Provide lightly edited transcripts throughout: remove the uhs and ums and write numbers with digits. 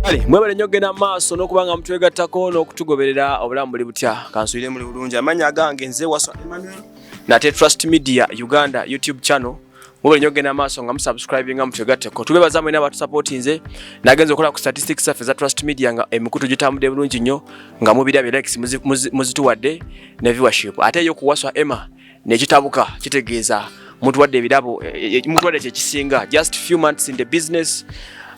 Kale mwebale nyogena maaso n'okubanga mutwegattako n'okutugoberera obulamu buli butya kansuire muli bulungi amanya gange nze Waswa Emmanuel nate Trust Media Uganda YouTube channel mwebale nyogena maaso nga musubscribe nga mutwegattako tubebaza mwena batu support nze nagenze okola ku statistics za Trust Media nga emikutu gitambude bulungi nnyo nga mubira bya likes muzituwadde ne viewership ate yo ku Waswa Emma ne kitabuka kitegeeza mutuwadde ebirabo mutuwadde kye kisinga just few months in the business.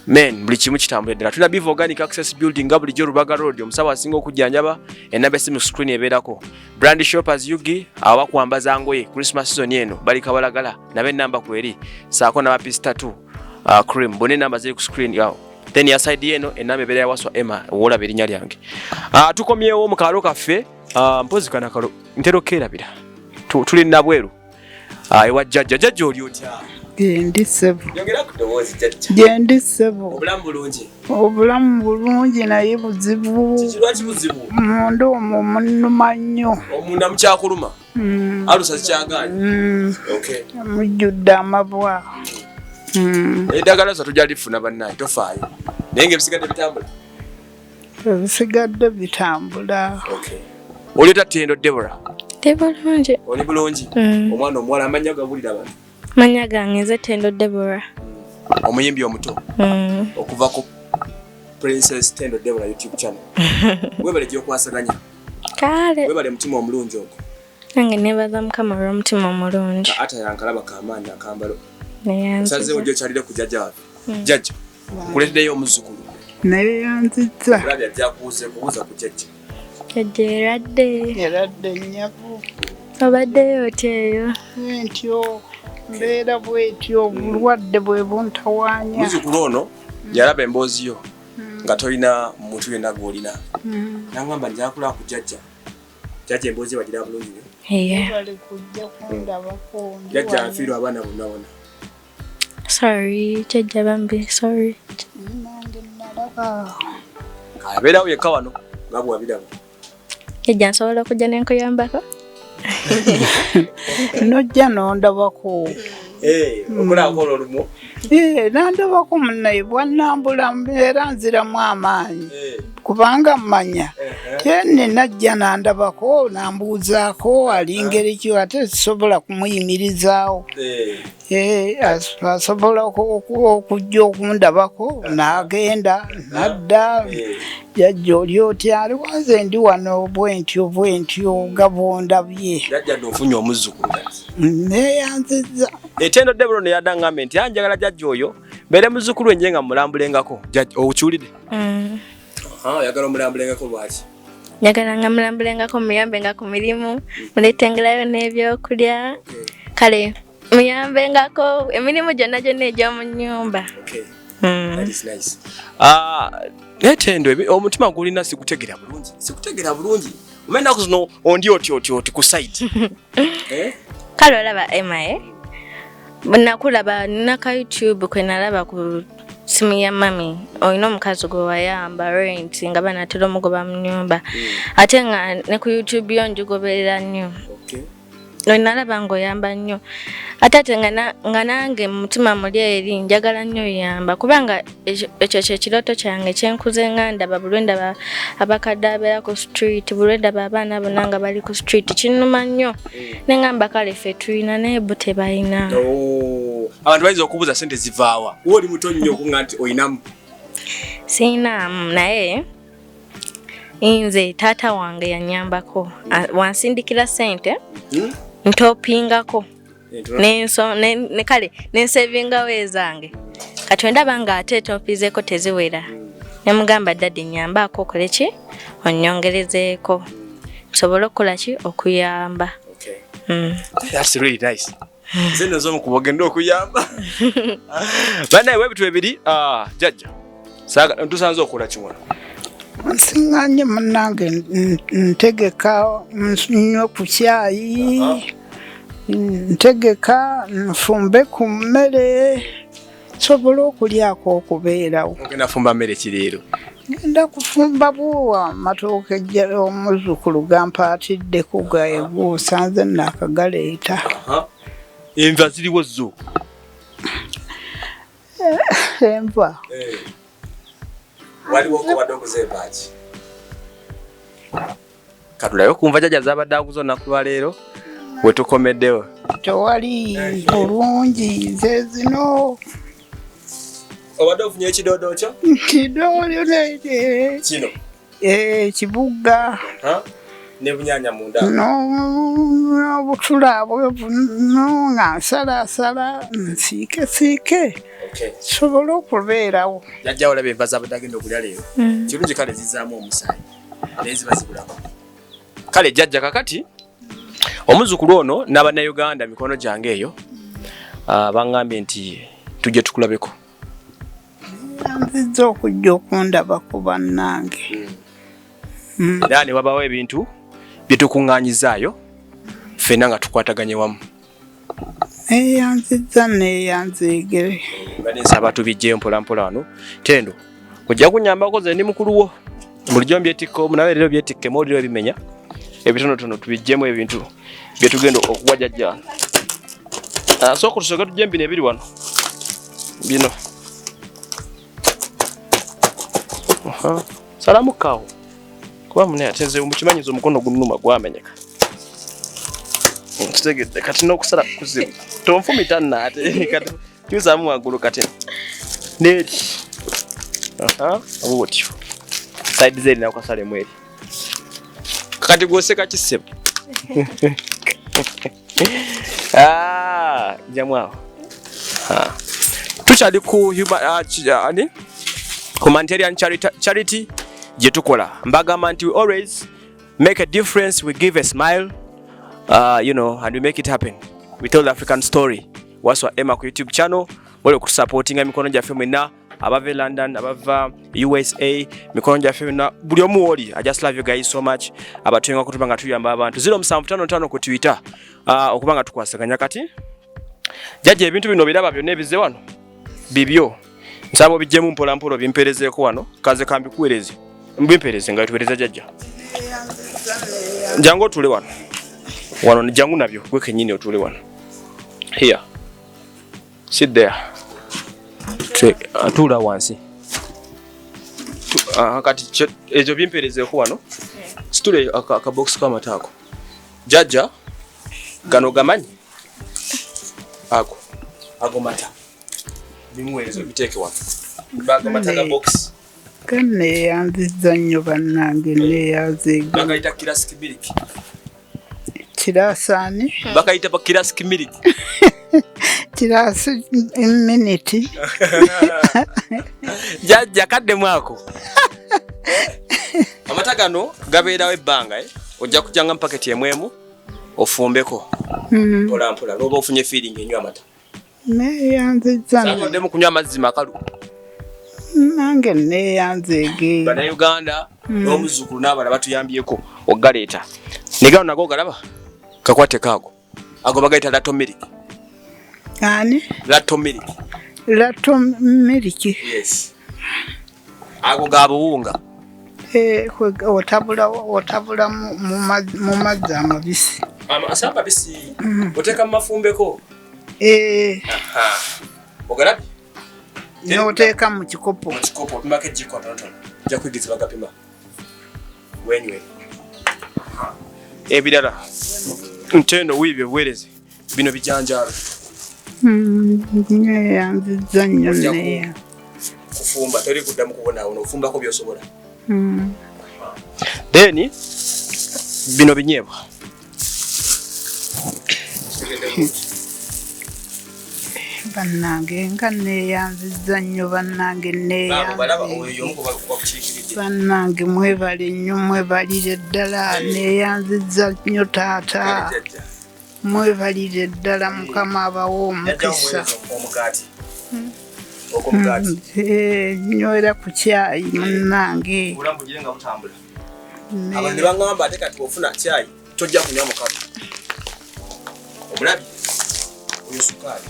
Men buli kimu kitambule ddala tuna Biv Organic Access Building nga bulijjo Rubaga Road omusaba asinga okujjanjaba enamba esimu screen ebeerako Brand Shoppers Yugi abakwambaza ngoye Christmas season eno bali kabalagala nabe namba kweri saako na pista 2 cream bone namba ziri ku screen yao then ya side eno enamba ebeera ya Waswa Emma wola berinya lyange tukomyewo mu kalo kaffe mpozi kana kalo ntero kerabira tuli nabweru ewa jjajja oli otya Gendi sebo. Yongera kudowozi jjajja. Gendi sebo. Obulamu bulungi. Obulamu bulungi naye buzibu. Kikirwaki buzibu? Munda omwo munuma nnyo. Omunda mukyakuluma? Alusa kikyagaanyi? Okay. Mujjudde amabwa. Eddagala zo tujja lifuna bannaye tofaayo. Naye ng'ebisigadde bitambula? Ebisigadde bitambula. Okay. Oli otya Ttendo Deborah? Bulungi. Oli bulungi? Omwana omuwala amannya gabulira bantu? Manya gange nze Ttendo Deborah. Omuyimbi omuto. Okuva ku Princess Ttendo Deborah YouTube channel. Webale gyokwasaganya. Kale. Webale mutima omulungi ogwo. Nange nebaza Mukama olw'omutima omulungi. Ate yankalaba kamaanyi akambalo. Neyanziza. Saze ojjo kyalire ku jjajja wafe. Jjajja. Kuleteddeyo omuzzukulu. Naye yanziza. Olabye ajja kubuuza ku jjajja. Jjajja eradde. Eradde nnyavu. Obaddeyo otya eyo? Ntyo. Mbeera bwetyo obulwadde bwe buntawaanya. Muzzukulu ono yalaba emboozi yo nga tolina muntu yenna gw'olina. Nangamba njakula ku jjajja. Jjajja emboozi bagira bulungi nnyo. Bali kujja kundabako. Jjajja afiirwa abaana bonna bonna. Sorry, jjajja bambi, sorry. Nange nalaba. Abeerawo yekka wano nga bw'abiraba. Jjajja nsobola okujja n'enkuyambako? Nojja nondabako. Okulaako olumu. Nandabako munnaye bwannambula mbeera nziramu amaanyi. Kubanga mmanya. Kyenne najja nandabako nambuuzaako ali ngeri ki ate sisobola kumuyimirizaawo. Asobola okujja okundabako n'agenda nadda. Jjajja oli otya aliwaze ndi wano bwentyo gabondabye. Jjajja n'ofunye omuzzukulu. Neyanziza. Ttendo Deborah ne yadda ngambe nti anjagala jjajja oyo mbeere muzzukulu wenje nga mulambulengako. Jjajja okiwulidde? Oyagala omulambulengako lwaki? Njagala nga mulambulengako muyambenga ku mirimu muleetengerayo n'ebyokulya. Kale muyambengako emirimu gyonna egy'omu nnyumba. That is nice. Ttendo omutima gulina sikutegera bulungi. Omendaku zino ondi oti ku site. Kale olaba Emma nakulaba naka YouTube kwe nalaba ku simu ya mami olina omukazi gwe wayamba rent nga banatera omugoba mu nnyumba ate nga ne ku YouTube yo njugoberera nnyo. Nalaba ng'oyamba nnyo ate nga nange mutima muli eri njagala nnyo yamba kubanga ekyo kyekirooto kyange kyenkuze nga ndaba buli ndaba abakadde abeera ku street buli ndaba abaana bonna nga bali ku street kinnuma nnyo ne ngamba kale ffe tulina naye bo tebalina. Abantu bayinza okubuuza ssente zivaawa oli muto nnyo okuŋŋa nti oyinamu? Siinamu naye nze taata wange yanyambako wansindikira ssente ntopingako kale nensevingawo ezange kati wendaba nga ate topizeeko teziwera nemugamba dadde nyambako okole ki onyongerezeeko nsobole okukola ki okuyamba. That's really nice. Zeno zomu kubogenda okuyamba. Banaye webitu ebiri jjajja saaga tusanze okola kimwana. Nsiŋŋanye munnange ntegeka nnyo ku cyayi ntegeka nfumbe ku mmere nsobole okulyako okubeerawo. Ogenda fumba mmere ki leero? Ngenda kufumba buwa amatooke omuzzukulu gampaatiddeko gaebuusa nze naakagaleeta. Enva ziriwo zo? Enva waliwo ko badogo zebaji katulayo kumva jaja zabadde akuzona kulwa leero wetukomeddewo tewali bulungi ze zino obadde ofunye ekidodo kyo kidodo nede kino kibuga ne bunyanya munda n'obutula no nga nsalasala nsiike sobola okubeerawo jajja olabe enva zabadde agenda okulya leero kirungi kale zizaamu omusaayi neziba zibulamu kale jajja kakati omuzukulu ono n'abannayuganda mikono gyange eyo bangambye nti tujje tukulabeko nziza okujja okundabako bannange era ne wabawo ebintu byetukuŋŋaanyizaayo ffenna nga tukwataganye wamu eyanziza neyanzeegere nga nensaba tubijjeyo mpolampola wano tendo ojja kunyambako ze ndi mukulu wo bulijjo mbyetikka omunawe leero byetikke mawulire bimenya ebitonotono tubijjemu ebintu byetugenda okuwa jajja sooka tusooke tujje mbino ebiri wano bino salamukkaawo kuba mune ateze mukimanyiza omukono gunnuma gwamenyeka kitegedde kati n'okusala kuzibu tonfumita nnaate kati kyusaamu waggulu kati neeri obutyo saidi zeeri nakwasalemu eri kati gwoseka kisebo jamwawo tukyali ku humanitarian charity gye tukola mbagamba nti we always make a difference, we give a smile and we make it happen. We tell the African story. Waswa Emma ku YouTube channel wale kutusupportinga mikono gyaffe mwenna abava London abava USA mikono gyaffe mwenna buli omu oli. I just love you guys so much. Abatwenga kutuba nga tuyamba abantu 0755 ku Twitter okuba nga tukwasaganya kati jajja ebintu bino biraba byonna ebize wano bibyo nsaba obijjemu mpola mpola bimperezeeko wano kaze kambikuweereze mbimpereze nga tuweereza jajja jangu otule wano ni jangu nabyo gwe kenyini otule wano here sit there atula wansi kati ejo bimperezeeko wano situle akabox kamataako jajja gano gamanyi ago mata bimuweereza biteeke wano baga mata ga box kane yanziza nnyo bannange neyanzeega bagayita kirasiki miliki kirasani bakayita pa kirasiki miliki kirasi minute jajja kadde mwako amata gano gabeerawo ebbanga ojja kujjanga mu paketi emwemu ofumbeko mpola mpola lwoba ofunye feeling enywa amata neyanziza sabaddemu kunywa amazzi makalu nange neyanzeege bannayuganda n'omuzukulu n'abala batuyambyeko ogaleeta ne gano nago galaba kakwate kaago ago bagayita lato miliki ani lato miliki yes ago ga buwunga otabula mu mazzi amabisi asamba bisi oteeka mu mafumbeko ogalabye n'oteeka mu kikopo opimako ejjiko tonotono ojja kwigiza bagapima wenywe ebirala ntendo wiibyo buweereze bino bijanjaalo neyanziza nnyo neya kufumba teri kuddamu kubonaawo ofumbako byosobola then bino binyeebwa bannange nga neyanziza nnyo bannange bannange mwebale nnyo mwebalire ddala neyanziza nnyo taata mwebalire ddala mukama abawo omukisa nywera ku kyayi munnange abantu ne baŋŋamba ate kati ofuna kyayi tojja kunywa mukatu omulabi oyo sukaali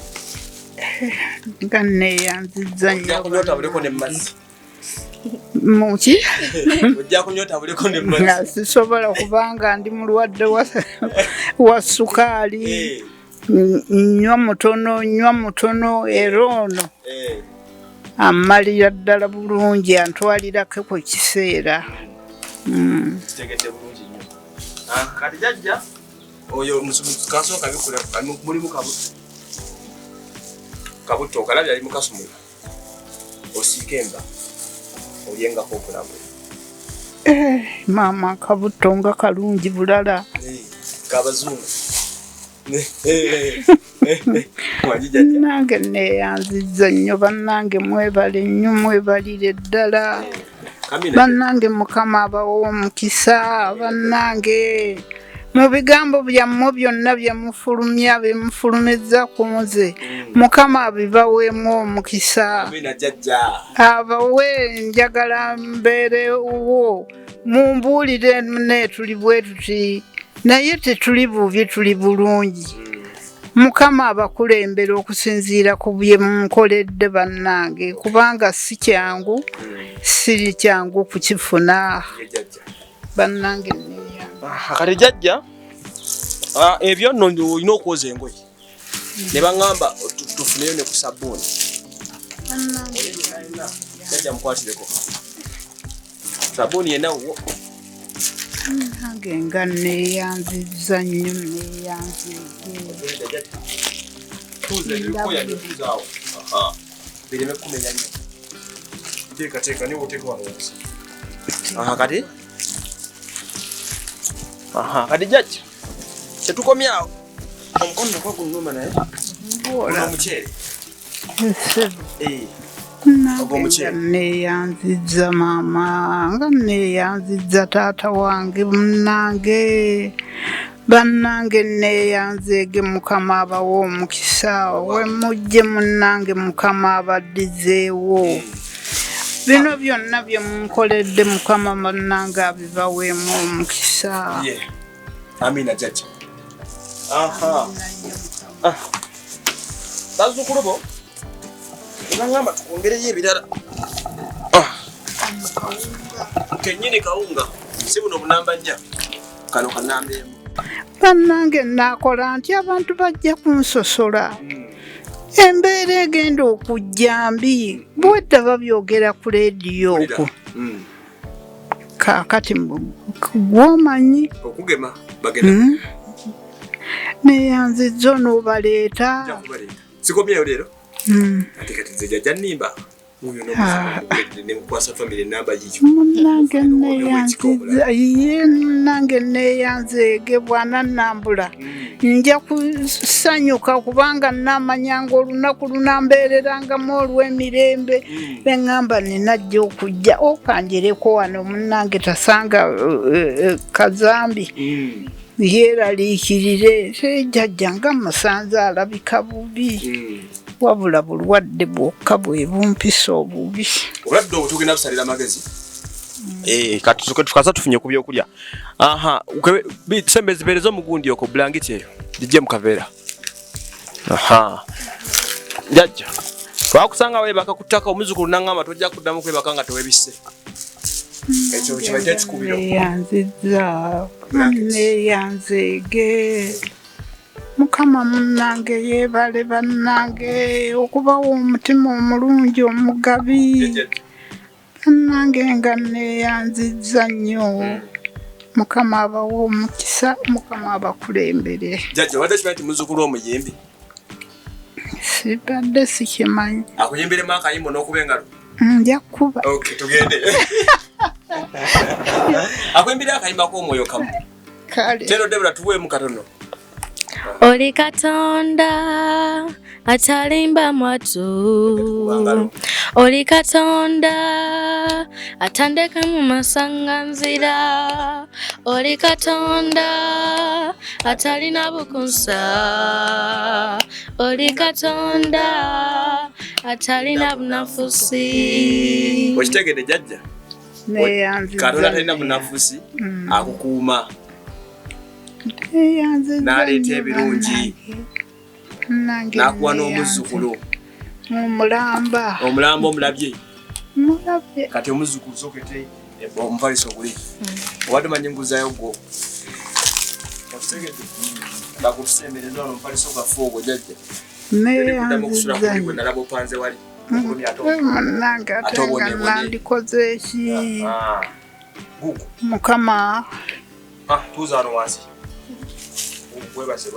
nga neyanziza nnyo kunyota buleko ne mazzi muki ojja kunyota buleko ne mazzi sisobola kubanga ndi mulwadde wa sukaali nywa mutono era ono Amalira ddala bulungi antwalirako ku kiseera. Kitegedde bulungi nnyo. Kati jjajja oyo kasooka bikula mulimu kabuto okalabya ali mu kasumula. Osiika emba olyengako obulamu. Maama kabuto nga kalungi bulala. Kabazungu. Nange neeyanzizza nnyo bannange mwebale nnyo mwebalire ddala. Bannange Mukama abawa omukisa bannange. Mu bigambo byammwe byonna bye mufulumya bye mufulumizza ku nze Mukama abibaweemu omukisa. Abawe njagala mbeerewo mumbuulire ne tuli bwe tuti naye tetuli bubi tuli bulungi. Mukama abakulembera okusinziira ku bye munkoledde bannange kubanga si kyangu siri kyangu kukifuna bannange. Kati jjajja ebyo nno olina okwoza engoye ne baŋŋamba tufuneyo ne ku sabbuuni. Jjajja mukwatireko sabbuuni yenna wuwo. Nange nga neeyanzizza nnyo neeyanzizza. Bireme kumenya nnyo. Teekateeka niwe oteeka wano wansi. Kati kati jjajja tetukomye awo omukono nakwa gunnuma naye omuceere. Nange neeyanzizza maama nga neeyanzizza taata wange munnange bannange neeyanzeege Mukama abawa omukisa we mujje munnange Mukama abaddizeewo. Bino byonna bye munkoledde Mukama bannange abibaweemu omukisa. Amina jjajja. Bazzukulu bo bangamba tukwongereyo ebirala. Kennyini kawunga si buno bunambajja kano kanambeemu. Bannange naakola nti abantu bajja kunsosola. Embeera egenda okujja mbi bwedda babyogera ku leediyo okwo. Kaakati gwomanyi okugema bagenda neeyanzizza onoobaleeta. Sikomyeyo leero ate kati nze jjajja nnimba uyo nemukwasa famire enamba yiyo. Munnange neeyanzizza ye munnange neeyanzeege bwana nnambula nja kusanyuka kubanga namanyanga olunaku lunambeererangamu olw'emirembe beŋŋamba ninajja okujja okanjereko wano munnange tasanga kazambi yeeraliikirire jjajja nga musanze alabika bubi wabula bulwadde bwokka bwe bumpisa obubi. Obulwadde obwo tugenda busalira magezi. Kati tukaza tufunye ku byokulya. Sembe zibeereza omugundi okwo bulangiti eyo gijje mu kaveera. Jjajja twakusanga weebaka ku ttaka omuzukulu n'aŋŋamba tojja kuddamu kwebaka nga tewebisse. Ekyo kibadde ekikubiro. Neeyanzizza neeyanzeege Mukama munnange yeebale bannange okubawa omutima omulungi omugabi. Bannange nga neeyanzizza nnyo Mukama abawa omukisa Mukama abakulembere. Jjajja obadde kimanyi nti muzzukulu omuyimbi? Sibadde sikimanyi. Akuyimberemu akayimbo n'okuba engalo? Nja kuba. Okay, tugende. Akuyimbira akayimba k'omwoyo kamu. Kale. Tero Debra tuweemu katono. Oli Katonda atalimba mwatu. Oli Katonda atandeka mu masanganzira. Oli Katonda atalina bukunsa. Oli Katonda atalina bunafusi. Okitegedde jjajja? Neeyanzizza. Katonda talina bunafusi akukuuma. N'aleeta ebirungi n'akuwa n'omuzzukulu omulamba omulabye kati omuzzukulu sokete omufaliso guli obadde manyi nguzaayo gwo bakutusembereza ono omufaliso gaffe ogwo jjajja neeyanzizza nalaba opanze wali Munnange ate nga nandikoze ki? Mukama. Tuza wano wansi. Webase.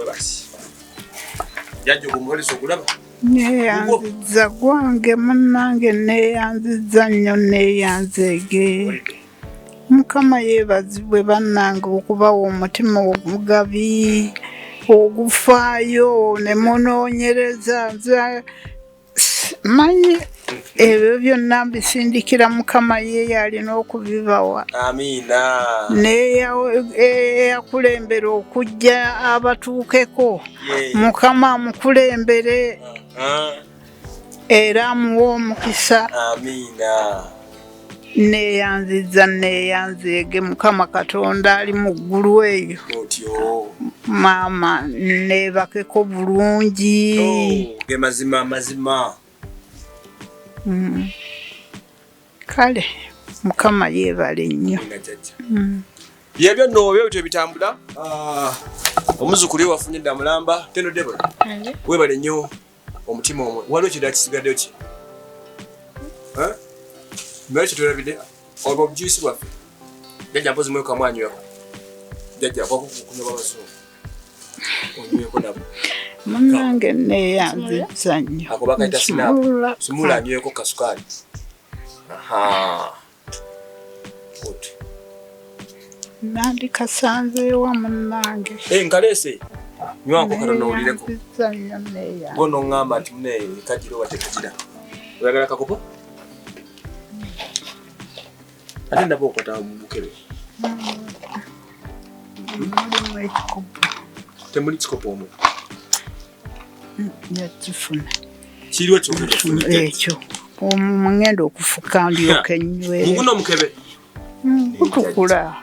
Jajjo gumulisa okulaba? Neyanziza gwange munnange neyanziza nnyo neyanzeege. Mukama yeebazibwe bannange okubawa omutima omugabi ogufaayo ne munoonyereza. Nze manyi ebyo byonna mbisindikira Mukama ye alina okubibawa. Amiina. Neyakulembera okujja abatuukeko. Mukama amukulembere era amuwa omukisa. Amiina. Neyanziza neyanzeege Mukama Katonda ali mu ggulu eyo. Maama neebakeko bulungi. Ge mazima. Kale Mukama yeebale nnyo. Byebyo nno byo bitambula. Omuzukulu wafunye dda mulamba. Teno Debora. Weebale nnyo omutima omwe. Waliwo ekirala kisigaddeyo ki? Mbere tulabide olwo juice bwaffe. Jajja mpozi mwe kamwanywako. Jajja kwa kukunywa babaso. Onyweko nabo. Munnange neyanziza nnyo. Ako bakaita sinapu. Simula anyweko kasukali. Aha. Good. Nandi kasanzeewa munnange. Nkalese. Nywako katono olireko. Neyanziza nnyo neyanziza. Bono ngamba nti mune kajiro watekajira. Oyagala kakopo? Ate ndaba okwata mukebe. Mulimu ekikopo. Temuli kikopo omwo. Yakifuna. Kiriwo ekyo. Ngenda okufuka ndyoke nywere. Muguno mukebe. Kutukula.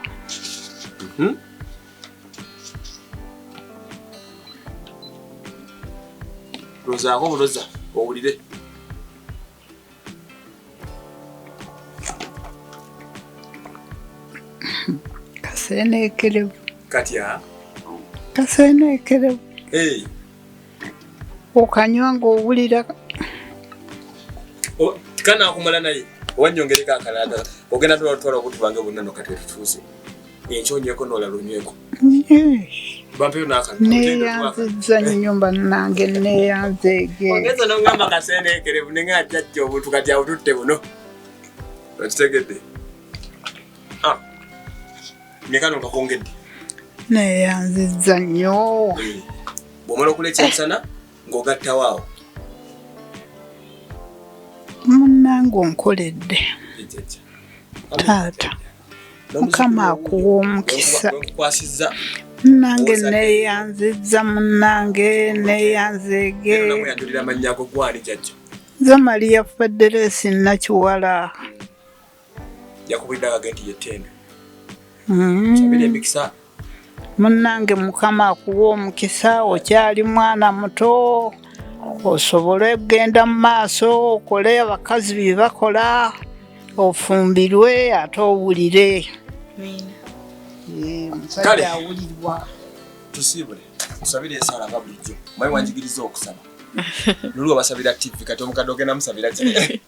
Rozaako buloza owulire. Kasenekelevu. Katya? Kasenekelevu. Okanywa ng'owulira. Tikana akumala naye. Wanyongereka akalada. Ogenda twala okuti bange bonna nokati tutuuse. Ekyonyweko n'olala onyweko. Bampeyo n'akantu. Neyanziza nnyo bannange neyanzeege. Ogeza n'ongamba kasenekelevu ne ng'ajjajja obuntu kati abututte buno. Okitegedde? Nekano kakongedde. Neyanziza nnyo. Bw'omala okuleka emisana ng'ogattawo awo. Munnange onkoledde. Taata. Mukama akuwa omukisa. Munnange neyanziza munnange neyanzeege. Namuyandulira amannya ago gwali jjajja. Nze Maria Federesi Nakiwala. Yakubidde agagenti ye ttendo. Munnange Mukama akuwa omukisa okyali mwana muto osobole okugenda mu maaso okole abakazi bye bakola ofumbirwe ate owulire. Omusajja awulirwa. Tusiibule tusabire esala nga bulijjo. Mwayi wanjigiriza okusaba. Lulu abasabira TV kati omukadde ogenda musabira ki?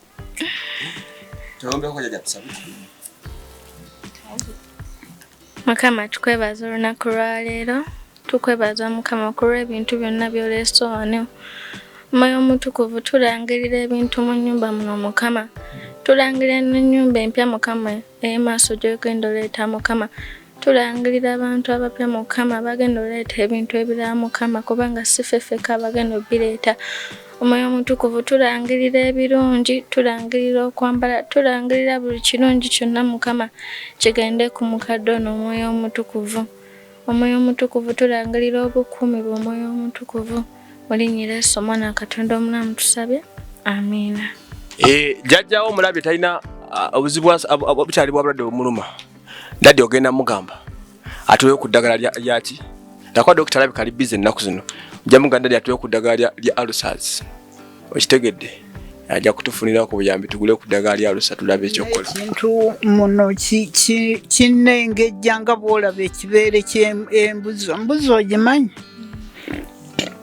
Tolombeeko jjajja tusabire. Mukama tukwebaza olunaku lwaleero. Tukwebaza Mukama kulw'ebintu byonna by'oleese wano. Mwoyo Omutukuvu tulangirira ebintu mu nnyumba muno Mukama. Tulangirira n'ennyumba empya Mukama ey'emaaso gy'ogenda oleeta Mukama. Tulangirira abantu abapya Mukama bagenda oleeta ebintu ebirala Mukama kubanga si ffe ffeka bagenda obireeta. Omwoyo Omutukuvu tulangirira ebirungi, tulangirira okwambala, tulangirira buli kirungi kyonna Mukama kigende ku mukadde ono Omwoyo Omutukuvu. Omwoyo Omutukuvu tulangirira obukuumi bw'Omwoyo Omutukuvu. Olinyira Yesu Omwana Katonda omulamu tusabye. Amiina. Jjajjaawo omulabye talina obuzibu bukyali bwabulwadde bumuluma. Ndadde ogenda mugamba atuweyo ku ddagala lyaki? Nakwa Dr. Alabika ali busy ennaku zino. Ojja muganda lyali atuweyo ku ddagala lya ulcers. Okitegedde? Ajja kutufunira ku buyambi tugule ku ddagala lya ulcer tulabe ekyokola. Ekintu muno kinnengejja nga bw'olaba ekibeere ky'embuzi. Embuzi ogimanyi?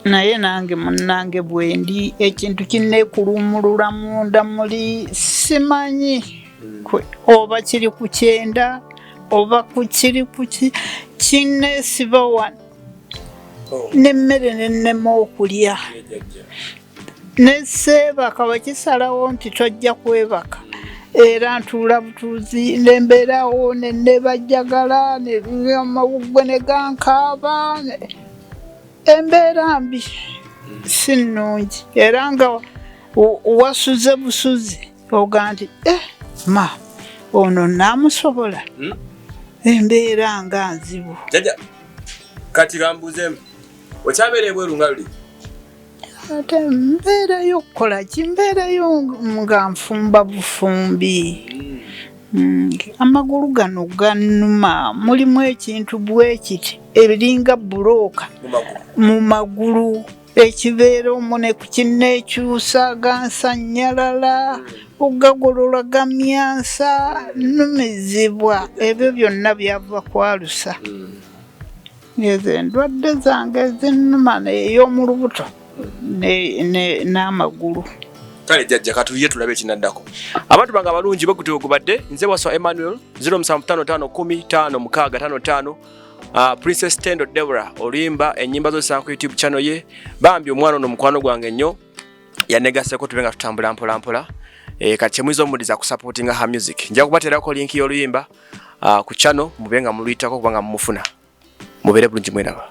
naye nange munnange bwendi ekintu kinneekulumulula munda muli simanyi oba kiri ku kyenda oba kiri ku kinneesiba wano n'emmere nennema okulya ne seebaka bakisalawo nti tojja kwebaka era ntuula butuuzi nembeerawo nebajjagala amawuggwe ne gankaaba embeera mbi si nnungi era nga wasuze busuzi oga nti ma ono naamusobola embeera nga nzibu jaja kati kambuzeemu okyabeera ebweru nga luli ate mbeerayo okukola ki mbeerayo nga nfumba bufumbi amagulu gano gannuma mulimu ekintu bwe kiti ebiringa bulooka mu magulu ekibeera omune ku kinneekyusa gansanyalala ogagolola gamyansa numizibwa ebyo byonna byava kwalusa ezo endwadde zange ezinnuma ey'omu lubuto n'amagulu kale jjajja katuye tulabe ekinaddako abantu bange abalungi bagute ogubadde nze Waswa Emmanuel 0755155655 Princess Tendo Deborah oluyimba ennyimba zosanga ku YouTube channel ye bambi omwana ono mukwano gwange nnyo yanegaseko tubenga tutambula mpola mpola kati kyemwiza omudiza ku supportinga her music nja kubaterako link y'oluyimba ku channel mubenga muluyitako kubanga mumufuna mubere bulungi mweraba